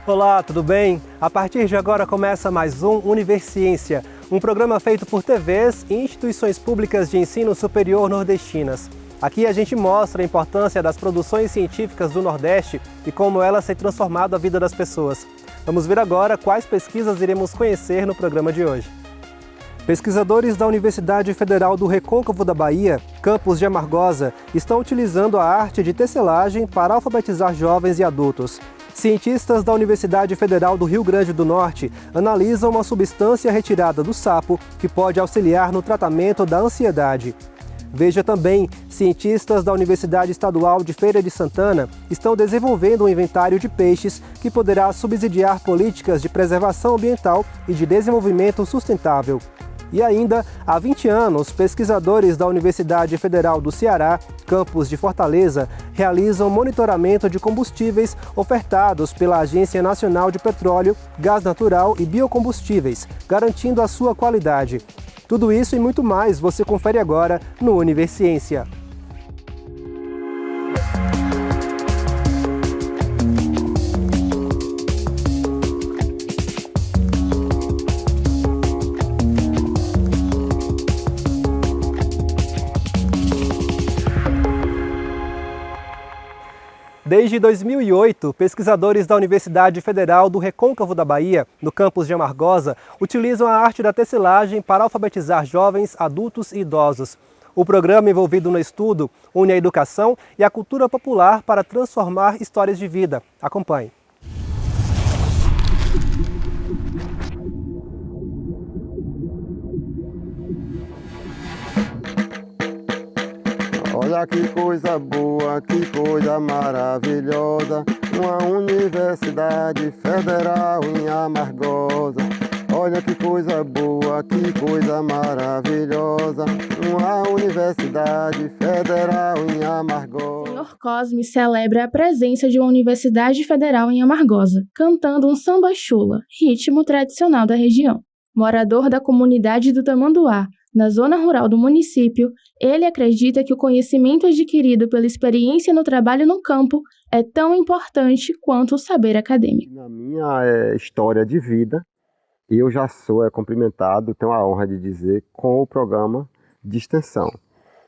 Olá, tudo bem? A partir de agora começa mais um Universiência, um programa feito por TVs e instituições públicas de ensino superior nordestinas. Aqui a gente mostra a importância das produções científicas do Nordeste e como elas têm transformado a vida das pessoas. Vamos ver agora quais pesquisas iremos conhecer no programa de hoje. Pesquisadores da Universidade Federal do Recôncavo da Bahia, campus de Amargosa, estão utilizando a arte de tecelagem para alfabetizar jovens e adultos. Cientistas da Universidade Federal do Rio Grande do Norte analisam uma substância retirada do sapo que pode auxiliar no tratamento da ansiedade. Veja também, cientistas da Universidade Estadual de Feira de Santana estão desenvolvendo um inventário de peixes que poderá subsidiar políticas de preservação ambiental e de desenvolvimento sustentável. E ainda, há 20 anos, pesquisadores da Universidade Federal do Ceará, campus de Fortaleza, realizam monitoramento de combustíveis ofertados pela Agência Nacional de Petróleo, Gás Natural e Biocombustíveis, garantindo a sua qualidade. Tudo isso e muito mais você confere agora no Universiência. Desde 2008, pesquisadores da Universidade Federal do Recôncavo da Bahia, no campus de Amargosa, utilizam a arte da tecelagem para alfabetizar jovens, adultos e idosos. O programa envolvido no estudo une a educação e a cultura popular para transformar histórias de vida. Acompanhe. Olha que coisa boa, que coisa maravilhosa, uma Universidade Federal em Amargosa. Olha que coisa boa, que coisa maravilhosa, uma Universidade Federal em Amargosa. Senhor Cosme celebra a presença de uma Universidade Federal em Amargosa, cantando um samba-chula, ritmo tradicional da região. Morador da comunidade do Tamanduá, na zona rural do município, ele acredita que o conhecimento adquirido pela experiência no trabalho no campo é tão importante quanto o saber acadêmico. Na minha história de vida, eu já sou cumprimentado, tenho a honra de dizer, com o programa de extensão.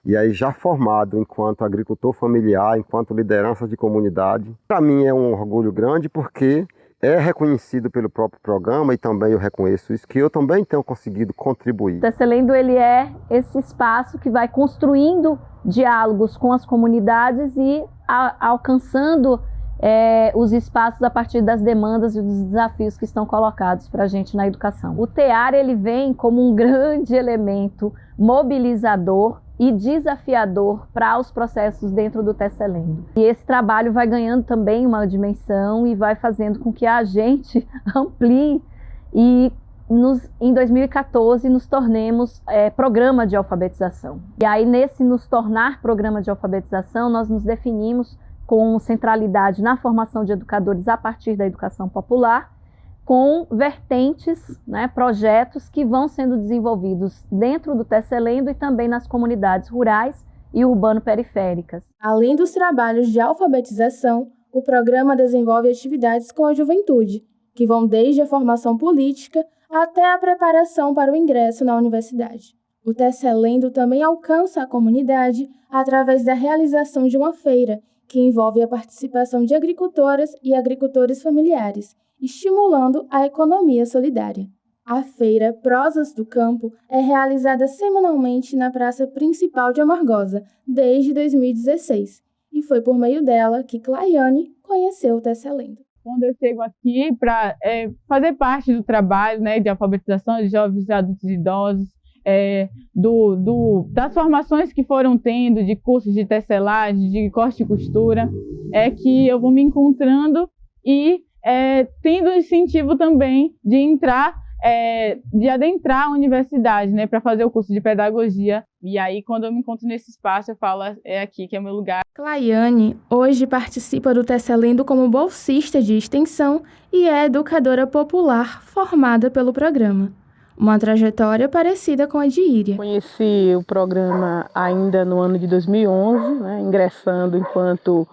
E aí já formado enquanto agricultor familiar, enquanto liderança de comunidade. Para mim é um orgulho grande porque é reconhecido pelo próprio programa e também eu reconheço isso, que eu também tenho conseguido contribuir. O Tecelendo, ele é esse espaço que vai construindo diálogos com as comunidades e alcançando os espaços a partir das demandas e dos desafios que estão colocados para a gente na educação. O TEAR, ele vem como um grande elemento mobilizador e desafiador para os processos dentro do Tecelendo. E esse trabalho vai ganhando também uma dimensão e vai fazendo com que a gente amplie e em 2014 nos tornemos programa de alfabetização. E aí nesse nos tornar programa de alfabetização, nós nos definimos com centralidade na formação de educadores a partir da educação popular, com vertentes, projetos que vão sendo desenvolvidos dentro do Tecelendo e também nas comunidades rurais e urbano-periféricas. Além dos trabalhos de alfabetização, o programa desenvolve atividades com a juventude, que vão desde a formação política até a preparação para o ingresso na universidade. O Tecelendo também alcança a comunidade através da realização de uma feira, que envolve a participação de agricultoras e agricultores familiares, estimulando a economia solidária. A feira Prosas do Campo é realizada semanalmente na praça principal de Amargosa, desde 2016, e foi por meio dela que Claiane conheceu o Tecelendo. Quando eu chego aqui para fazer parte do trabalho de alfabetização de jovens, adultos e idosos, das formações que foram tendo, de cursos de tecelagem, de corte e costura, é que eu vou me encontrando e tendo o incentivo também de de adentrar a universidade, para fazer o curso de pedagogia. E aí, quando eu me encontro nesse espaço, eu falo, é aqui que é o meu lugar. Claiane hoje participa do Tecelendo como bolsista de extensão e é educadora popular formada pelo programa. Uma trajetória parecida com a de Íria. Conheci o programa ainda no ano de 2011, ingressando enquanto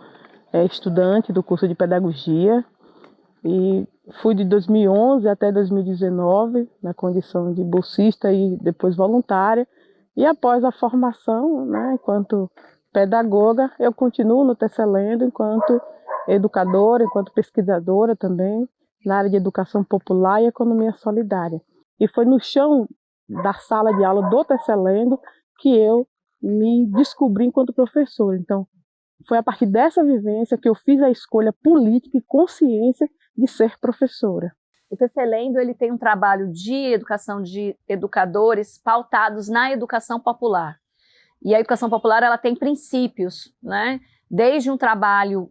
estudante do curso de pedagogia. E fui de 2011 até 2019, na condição de bolsista e depois voluntária. E após a formação, né, enquanto pedagoga, eu continuo no Tesselendo enquanto educadora, enquanto pesquisadora também, na área de educação popular e economia solidária. E foi no chão da sala de aula do Tesselendo que eu me descobri enquanto professora. Então, foi a partir dessa vivência que eu fiz a escolha política e consciência de ser professora. O Tesselendo, ele tem um trabalho de educação de educadores pautados na educação popular. E a educação popular, ela tem princípios, né? Desde um trabalho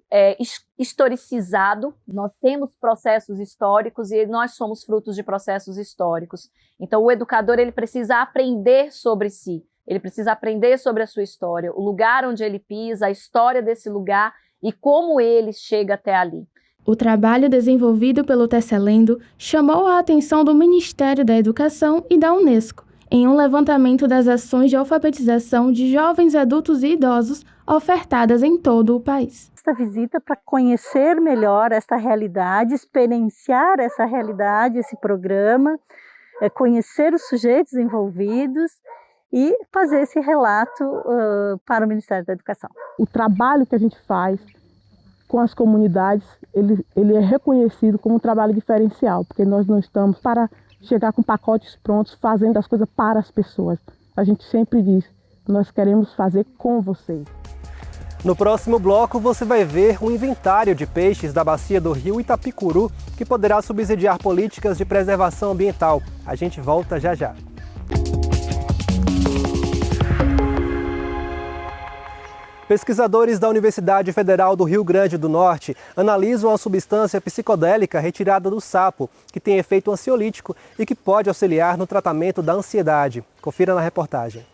historicizado, nós temos processos históricos e nós somos frutos de processos históricos. Então, o educador, ele precisa aprender sobre si, ele precisa aprender sobre a sua história, o lugar onde ele pisa, a história desse lugar e como ele chega até ali. O trabalho desenvolvido pelo Tesselendo chamou a atenção do Ministério da Educação e da Unesco, em um levantamento das ações de alfabetização de jovens, adultos e idosos ofertadas em todo o país. Esta visita para conhecer melhor esta realidade, experienciar essa realidade, esse programa, conhecer os sujeitos envolvidos e fazer esse relato para o Ministério da Educação. O trabalho que a gente faz com as comunidades, ele é reconhecido como um trabalho diferencial, porque nós não estamos para chegar com pacotes prontos, fazendo as coisas para as pessoas. A gente sempre diz, nós queremos fazer com vocês. No próximo bloco, você vai ver um inventário de peixes da bacia do rio Itapicuru, que poderá subsidiar políticas de preservação ambiental. A gente volta já já. Pesquisadores da Universidade Federal do Rio Grande do Norte analisam a substância psicodélica retirada do sapo, que tem efeito ansiolítico e que pode auxiliar no tratamento da ansiedade. Confira na reportagem.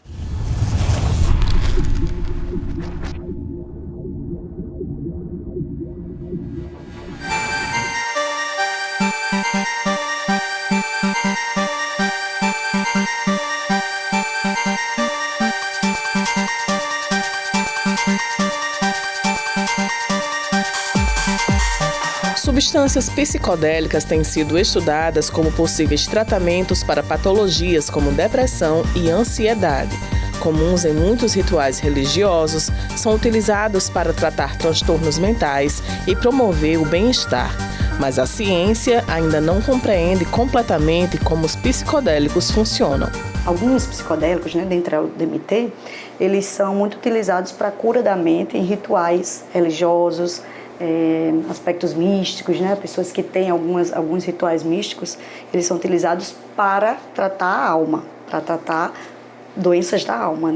Substâncias psicodélicas têm sido estudadas como possíveis tratamentos para patologias como depressão e ansiedade. Comuns em muitos rituais religiosos, são utilizados para tratar transtornos mentais e promover o bem-estar. Mas a ciência ainda não compreende completamente como os psicodélicos funcionam. Alguns psicodélicos, dentre o DMT, eles são muito utilizados para a cura da mente em rituais religiosos, aspectos místicos, pessoas que têm alguns rituais místicos, eles são utilizados para tratar a alma, para tratar doenças da alma,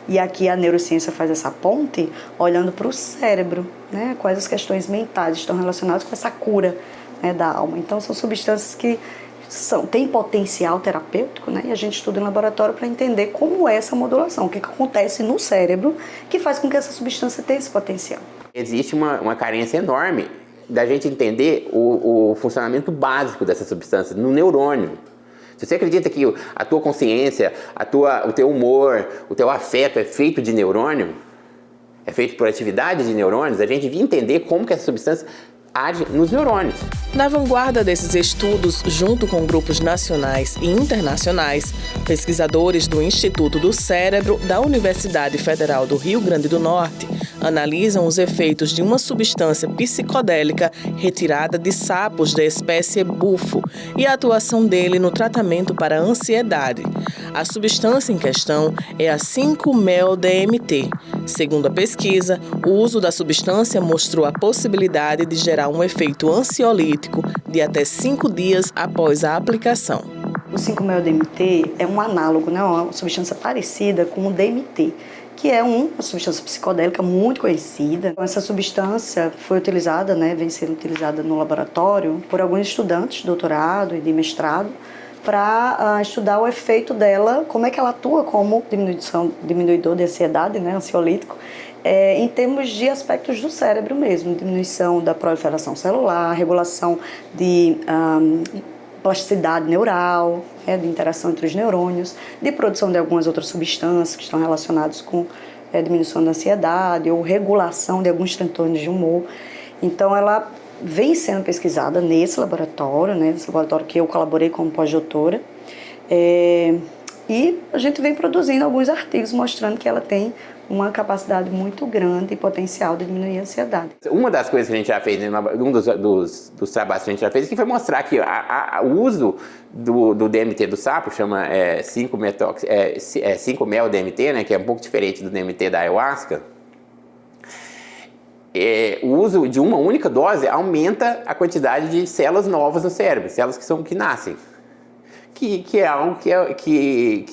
E aqui a neurociência faz essa ponte olhando para o cérebro, quais as questões mentais estão relacionadas com essa cura da alma. Então são substâncias que têm potencial terapêutico, e a gente estuda em laboratório para entender como é essa modulação, o que acontece no cérebro que faz com que essa substância tenha esse potencial. Existe uma carência enorme da gente entender o funcionamento básico dessa substância no neurônio. Se você acredita que a tua consciência, o teu humor, o teu afeto é feito de neurônio, é feito por atividade de neurônios, a gente devia entender como que essa substância age nos neurônios. Na vanguarda desses estudos, junto com grupos nacionais e internacionais, pesquisadores do Instituto do Cérebro da Universidade Federal do Rio Grande do Norte analisam os efeitos de uma substância psicodélica retirada de sapos da espécie bufo e a atuação dele no tratamento para a ansiedade. A substância em questão é a 5-mel-DMT. Segundo a pesquisa, o uso da substância mostrou a possibilidade de gerar um efeito ansiolítico de até 5 dias após a aplicação. O 5-mel-DMT é um análogo, uma substância parecida com o DMT, que é uma substância psicodélica muito conhecida. Essa substância foi utilizada, vem sendo utilizada no laboratório por alguns estudantes de doutorado e de mestrado para estudar o efeito dela, como é que ela atua como diminuidor de ansiedade, ansiolítico, em termos de aspectos do cérebro mesmo, diminuição da proliferação celular, regulação de plasticidade neural, de interação entre os neurônios, de produção de algumas outras substâncias que estão relacionadas com diminuição da ansiedade ou regulação de alguns transtornos de humor. Então, ela vem sendo pesquisada nesse laboratório, né, nesse laboratório que eu colaborei como pós-doutora, e a gente vem produzindo alguns artigos mostrando que ela tem uma capacidade muito grande e potencial de diminuir a ansiedade. Uma das coisas que a gente já fez, um dos trabalhos que a gente já fez, que foi mostrar que o uso do DMT do sapo, chama 5-mel-DMT, né, que é um pouco diferente do DMT da ayahuasca, o uso de uma única dose aumenta a quantidade de células novas no cérebro, células que nascem. Que é algo que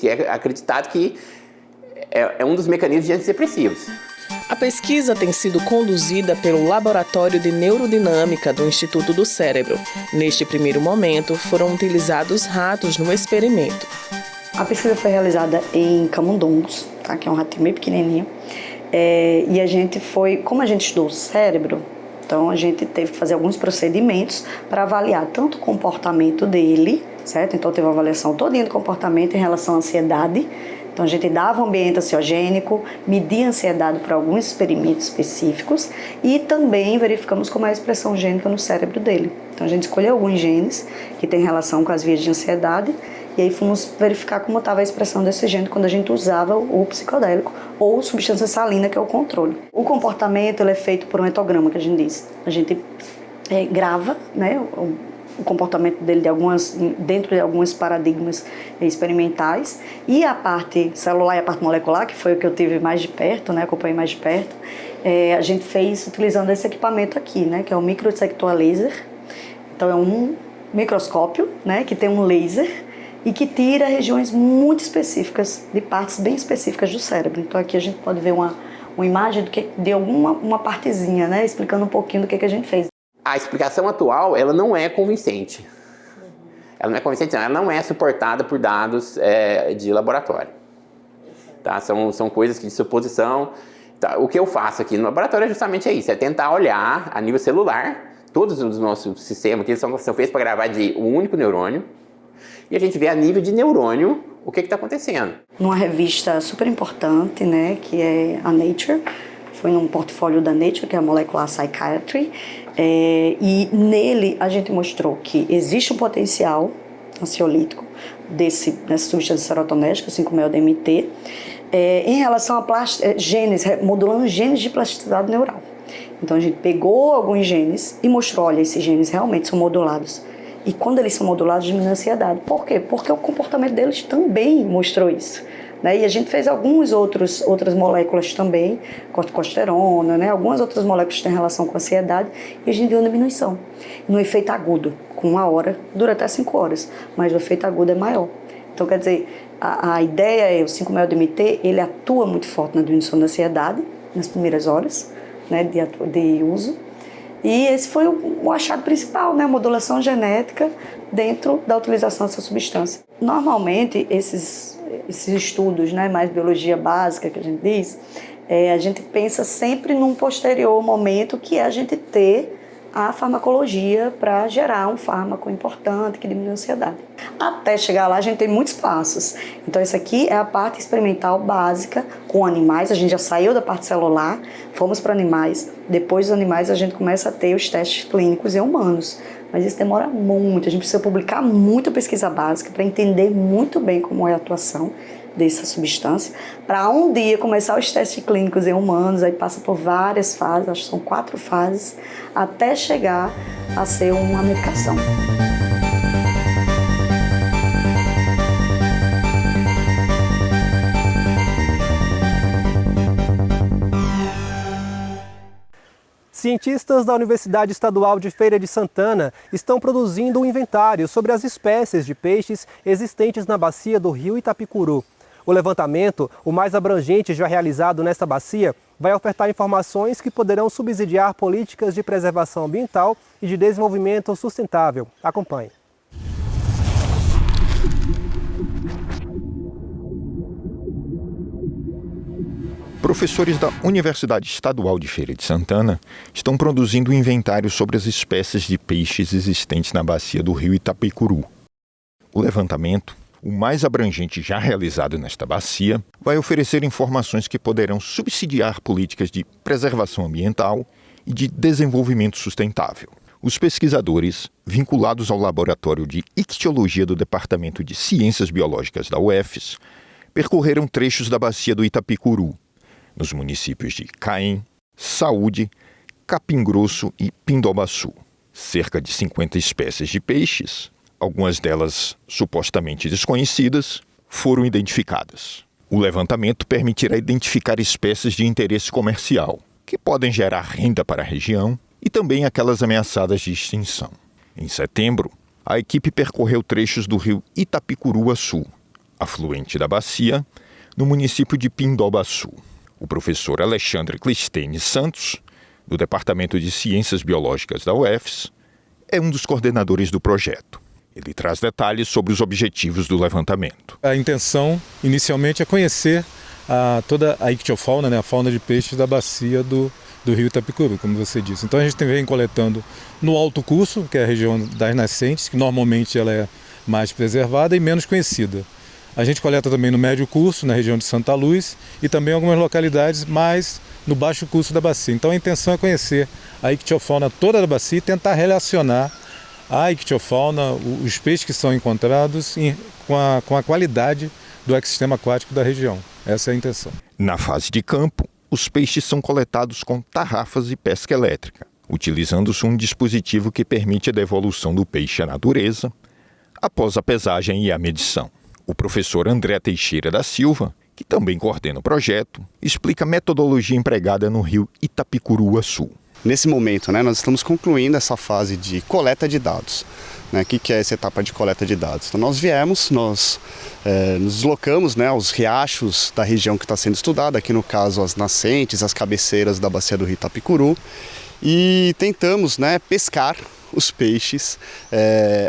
é acreditado que é um dos mecanismos de antidepressivos. A pesquisa tem sido conduzida pelo Laboratório de Neurodinâmica do Instituto do Cérebro. Neste primeiro momento, foram utilizados ratos no experimento. A pesquisa foi realizada em camundongos, tá? Que é um ratinho bem pequenininho. E a gente como a gente estudou o cérebro, então a gente teve que fazer alguns procedimentos para avaliar tanto o comportamento dele, certo? Então teve uma avaliação todinha do comportamento em relação à ansiedade. Então a gente dava um ambiente ansiogênico, media a ansiedade por alguns experimentos específicos e também verificamos como é a expressão gênica no cérebro dele. Então a gente escolheu alguns genes que têm relação com as vias de ansiedade e aí fomos verificar como estava a expressão desse gene quando a gente usava o psicodélico ou substância salina, que é o controle. O comportamento ele é feito por um etograma, que a gente diz. A gente grava, né, o comportamento dele dentro de alguns paradigmas experimentais, e a parte celular e a parte molecular, que foi o que eu tive mais de perto, né, acompanhei mais de perto, a gente fez utilizando esse equipamento aqui, né, que é o microdissector a laser. Então é um microscópio, né, que tem um laser e que tira regiões muito específicas, de partes bem específicas do cérebro. Então aqui a gente pode ver uma imagem de uma partezinha, né, explicando um pouquinho do que a gente fez. A explicação atual, ela não é convincente. Ela não é convincente, não. Ela não é suportada por dados de laboratório. Tá? São coisas de suposição. Tá? O que eu faço aqui no laboratório é justamente isso, é tentar olhar a nível celular, todos os nossos sistemas, que são feitos para gravar de um único neurônio, e a gente vê a nível de neurônio o que está acontecendo. Numa revista super importante, né, que é a Nature, foi num portfólio da Nature, que é a Molecular Psychiatry, e nele a gente mostrou que existe um potencial ansiolítico dessa substância serotonética, 5-mel-DMT, em relação a genes, modulando genes de plasticidade neural. Então a gente pegou alguns genes e mostrou, olha, esses genes realmente são modulados. E quando eles são modulados, diminui a ansiedade. Por quê? Porque o comportamento deles também mostrou isso. Né? E a gente fez outras moléculas também, corticosterona, né? Algumas outras moléculas que têm relação com a ansiedade, e a gente viu uma diminuição. No efeito agudo, com 1 hora, dura até 5 horas, mas o efeito agudo é maior. Então, quer dizer, a ideia é, o 5-mel-DMT, ele atua muito forte na diminuição da ansiedade, nas primeiras horas, né, de uso. E esse foi o achado principal, né, a modulação genética dentro da utilização dessa substância. Normalmente, esses estudos, né, mais biologia básica que a gente diz, a gente pensa sempre num posterior momento, que é a gente ter a farmacologia para gerar um fármaco importante que diminui a ansiedade. Até chegar lá, a gente tem muitos passos. Então, isso aqui é a parte experimental básica com animais. A gente já saiu da parte celular, fomos para animais. Depois dos animais, a gente começa a ter os testes clínicos em humanos. Mas isso demora muito. A gente precisa publicar muita pesquisa básica para entender muito bem como é a atuação dessa substância, para um dia começar os testes clínicos em humanos, aí passa por várias fases, acho que são 4 fases, até chegar a ser uma medicação. Cientistas da Universidade Estadual de Feira de Santana estão produzindo um inventário sobre as espécies de peixes existentes na bacia do rio Itapicuru. O levantamento, o mais abrangente já realizado nesta bacia, vai ofertar informações que poderão subsidiar políticas de preservação ambiental e de desenvolvimento sustentável. Acompanhe. Professores da Universidade Estadual de Feira de Santana estão produzindo um inventário sobre as espécies de peixes existentes na bacia do rio Itapicuru. O levantamento, o mais abrangente já realizado nesta bacia, vai oferecer informações que poderão subsidiar políticas de preservação ambiental e de desenvolvimento sustentável. Os pesquisadores, vinculados ao Laboratório de Ictiologia do Departamento de Ciências Biológicas da UFES, percorreram trechos da bacia do Itapicuru, nos municípios de Caém, Saúde, Capim Grosso e Pindobaçu. Cerca de 50 espécies de peixes, algumas delas supostamente desconhecidas, foram identificadas. O levantamento permitirá identificar espécies de interesse comercial, que podem gerar renda para a região, e também aquelas ameaçadas de extinção. Em setembro, a equipe percorreu trechos do rio Itapicuruaçu, afluente da bacia, no município de Pindobaçu. O professor Alexandre Clistene Santos, do Departamento de Ciências Biológicas da UFES, é um dos coordenadores do projeto. Ele traz detalhes sobre os objetivos do levantamento. A intenção, inicialmente, é conhecer toda a ictiofauna, né, a fauna de peixes da bacia do rio Itapicuru, como você disse. Então a gente vem coletando no alto curso, que é a região das nascentes, que normalmente ela é mais preservada e menos conhecida. A gente coleta também no médio curso, na região de Santa Luz, e também algumas localidades mais no baixo curso da bacia. Então a intenção é conhecer a ictiofauna toda da bacia e tentar relacionar a ictiofauna, os peixes que são encontrados, com a qualidade do ecossistema aquático da região. Essa é a intenção. Na fase de campo, os peixes são coletados com tarrafas de pesca elétrica, utilizando-se um dispositivo que permite a devolução do peixe à natureza após a pesagem e a medição. O professor André Teixeira da Silva, que também coordena o projeto, explica a metodologia empregada no rio Itapicuruaçu. Nesse momento, nós estamos concluindo essa fase de coleta de dados. O que é essa etapa de coleta de dados? Então nós nos deslocamos aos riachos da região que está sendo estudada, aqui no caso as nascentes, as cabeceiras da bacia do rio Itapicuru, e tentamos pescar os peixes,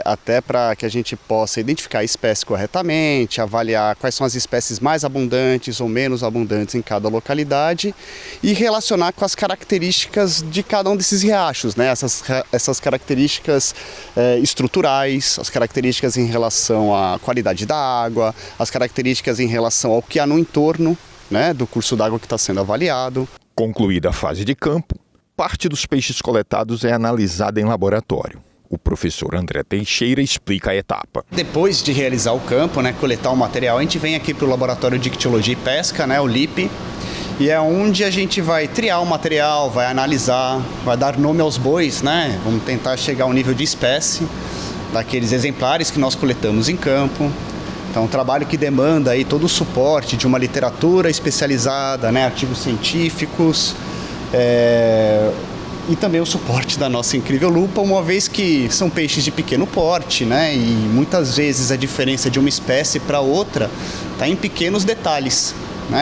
até para que a gente possa identificar a espécie corretamente, avaliar quais são as espécies mais abundantes ou menos abundantes em cada localidade e relacionar com as características de cada um desses riachos, essas características estruturais, as características em relação à qualidade da água, as características em relação ao que há no entorno do curso d'água que está sendo avaliado. Concluída a fase de campo, parte dos peixes coletados é analisada em laboratório. O professor André Teixeira explica a etapa. Depois de realizar o campo, coletar o material, a gente vem aqui para o Laboratório de Ictiologia e Pesca, o LIP, e é onde a gente vai triar o material, vai analisar, vai dar nome aos bois, Vamos tentar chegar ao nível de espécie daqueles exemplares que nós coletamos em campo. Então, um trabalho que demanda aí todo o suporte de uma literatura especializada, artigos científicos, e também o suporte da nossa incrível lupa, uma vez que são peixes de pequeno porte, e muitas vezes a diferença de uma espécie para outra está em pequenos detalhes.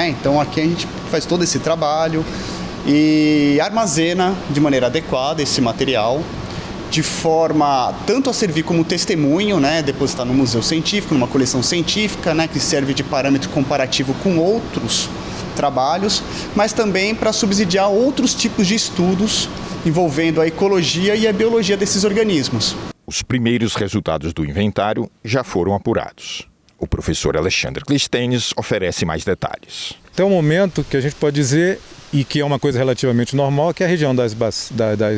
Então aqui a gente faz todo esse trabalho e armazena de maneira adequada esse material, de forma tanto a servir como testemunho, depois está no museu científico, numa coleção científica, que serve de parâmetro comparativo com outros trabalhos, mas também para subsidiar outros tipos de estudos envolvendo a ecologia e a biologia desses organismos. Os primeiros resultados do inventário já foram apurados. O professor Alexandre Clistenes oferece mais detalhes. Até o momento que a gente pode dizer, e que é uma coisa relativamente normal, que a região das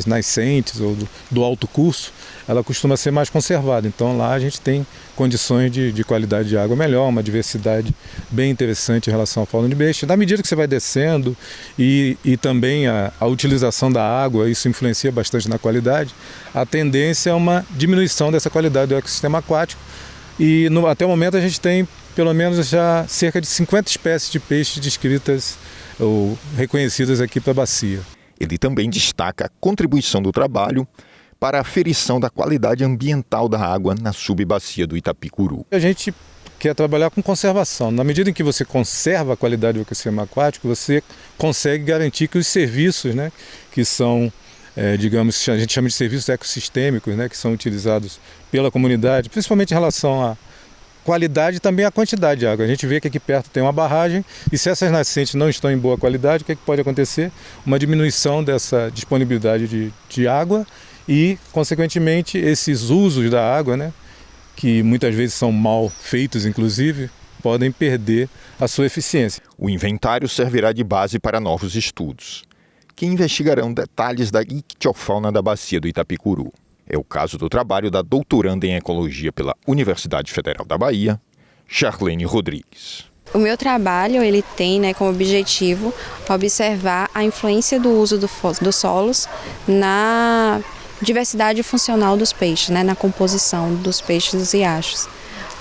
nascentes ou do alto curso, ela costuma ser mais conservada. Então lá a gente tem condições de qualidade de água melhor, uma diversidade bem interessante em relação à fauna de peixe. Na medida que você vai descendo e também a utilização da água, isso influencia bastante na qualidade, a tendência é uma diminuição dessa qualidade do ecossistema aquático. E até o momento a gente tem pelo menos já cerca de 50 espécies de peixes descritas ou reconhecidas aqui para a bacia. Ele também destaca a contribuição do trabalho para a aferição da qualidade ambiental da água na subbacia do Itapicuru. A gente quer trabalhar com conservação. Na medida em que você conserva a qualidade do ecossistema aquático, você consegue garantir que os serviços, que são, digamos, a gente chama de serviços ecossistêmicos, que são utilizados pela comunidade, principalmente em relação à qualidade e também à quantidade de água. A gente vê que aqui perto tem uma barragem e se essas nascentes não estão em boa qualidade, o que pode acontecer? Uma diminuição dessa disponibilidade de água e, consequentemente, esses usos da água, que muitas vezes são mal feitos, inclusive, podem perder a sua eficiência. O inventário servirá de base para novos estudos, que investigarão detalhes da ictiofauna da bacia do Itapicuru. É o caso do trabalho da doutoranda em Ecologia pela Universidade Federal da Bahia, Charlene Rodrigues. O meu trabalho ele tem como objetivo observar a influência do uso dos solos na diversidade funcional dos peixes, na composição dos peixes dos riachos.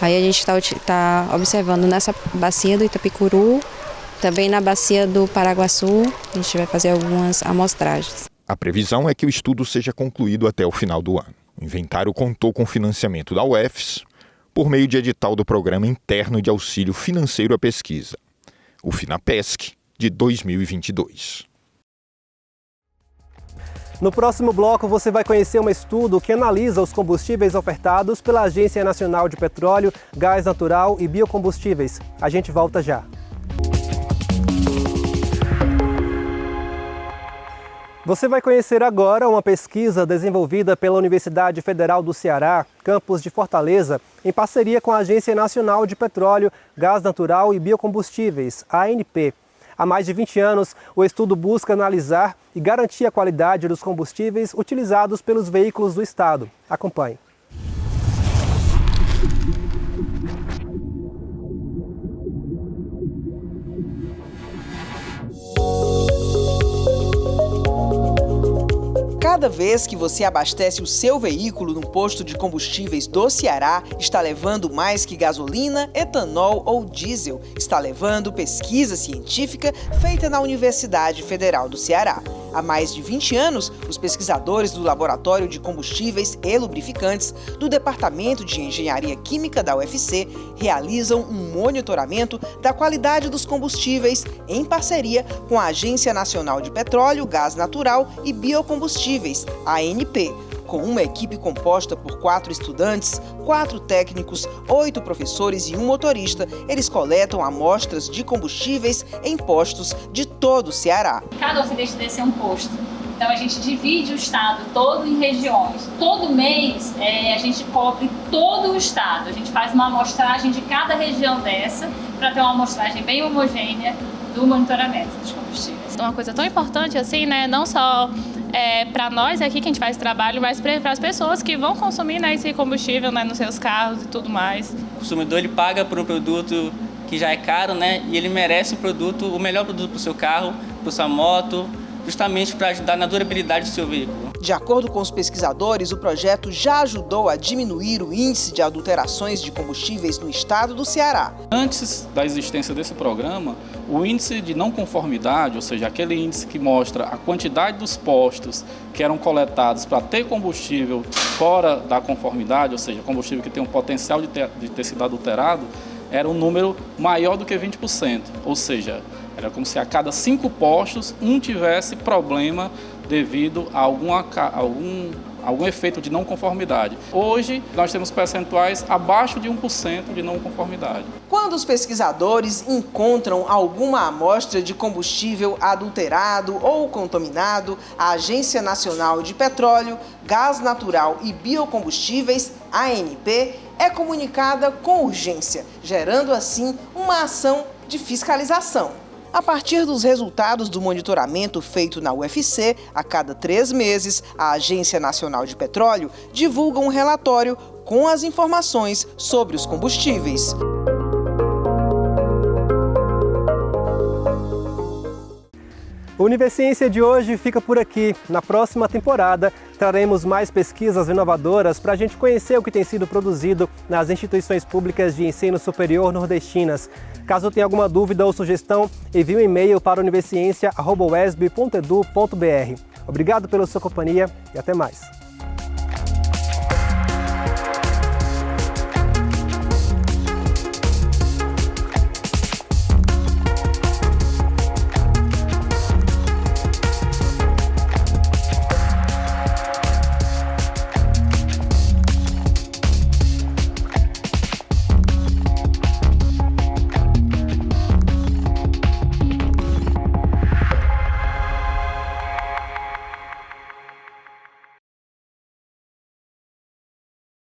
Aí a gente está observando nessa bacia do Itapicuru, também na bacia do Paraguaçu, a gente vai fazer algumas amostragens. A previsão é que o estudo seja concluído até o final do ano. O inventário contou com financiamento da UFES, por meio de edital do Programa Interno de Auxílio Financeiro à Pesquisa, o FINAPESC, de 2022. No próximo bloco, você vai conhecer um estudo que analisa os combustíveis ofertados pela Agência Nacional de Petróleo, Gás Natural e Biocombustíveis. A gente volta já. Você vai conhecer agora uma pesquisa desenvolvida pela Universidade Federal do Ceará, campus de Fortaleza, em parceria com a Agência Nacional de Petróleo, Gás Natural e Biocombustíveis, ANP. Há mais de 20 anos, o estudo busca analisar e garantir a qualidade dos combustíveis utilizados pelos veículos do Estado. Acompanhe. Cada vez que você abastece o seu veículo num posto de combustíveis do Ceará, está levando mais que gasolina, etanol ou diesel. Está levando pesquisa científica feita na Universidade Federal do Ceará. Há mais de 20 anos, os pesquisadores do Laboratório de Combustíveis e Lubrificantes do Departamento de Engenharia Química da UFC realizam um monitoramento da qualidade dos combustíveis em parceria com a Agência Nacional de Petróleo, Gás Natural e Biocombustíveis, ANP. Com uma equipe composta por 4 estudantes, 4 técnicos, 8 professores e um motorista, eles coletam amostras de combustíveis em postos de todo o Ceará. Cada oferente desse é um posto. Então a gente divide o estado todo em regiões. Todo mês a gente cobre todo o estado. A gente faz uma amostragem de cada região dessa para ter uma amostragem bem homogênea do monitoramento dos combustíveis. Uma coisa tão importante assim, não só para nós aqui que a gente faz trabalho, mas para as pessoas que vão consumir esse combustível nos seus carros e tudo mais. O consumidor ele paga por um produto que já é caro, e ele merece o melhor produto para o seu carro, para sua moto, justamente para ajudar na durabilidade do seu veículo. De acordo com os pesquisadores, o projeto já ajudou a diminuir o índice de adulterações de combustíveis no estado do Ceará. Antes da existência desse programa, o índice de não conformidade, ou seja, aquele índice que mostra a quantidade dos postos que eram coletados para ter combustível fora da conformidade, ou seja, combustível que tem um potencial de ter sido adulterado, era um número maior do que 20%, ou seja, era como se a cada 5 postos, um tivesse problema devido a algum efeito de não conformidade. Hoje, nós temos percentuais abaixo de 1% de não conformidade. Quando os pesquisadores encontram alguma amostra de combustível adulterado ou contaminado, a Agência Nacional de Petróleo, Gás Natural e Biocombustíveis, ANP, é comunicada com urgência, gerando assim uma ação de fiscalização. A partir dos resultados do monitoramento feito na UFC, a cada 3 meses, a Agência Nacional de Petróleo divulga um relatório com as informações sobre os combustíveis. O Universiência de hoje fica por aqui. Na próxima temporada, traremos mais pesquisas inovadoras para a gente conhecer o que tem sido produzido nas instituições públicas de ensino superior nordestinas. Caso tenha alguma dúvida ou sugestão, envie um e-mail para universiência@uesb.edu.br. Obrigado pela sua companhia e até mais.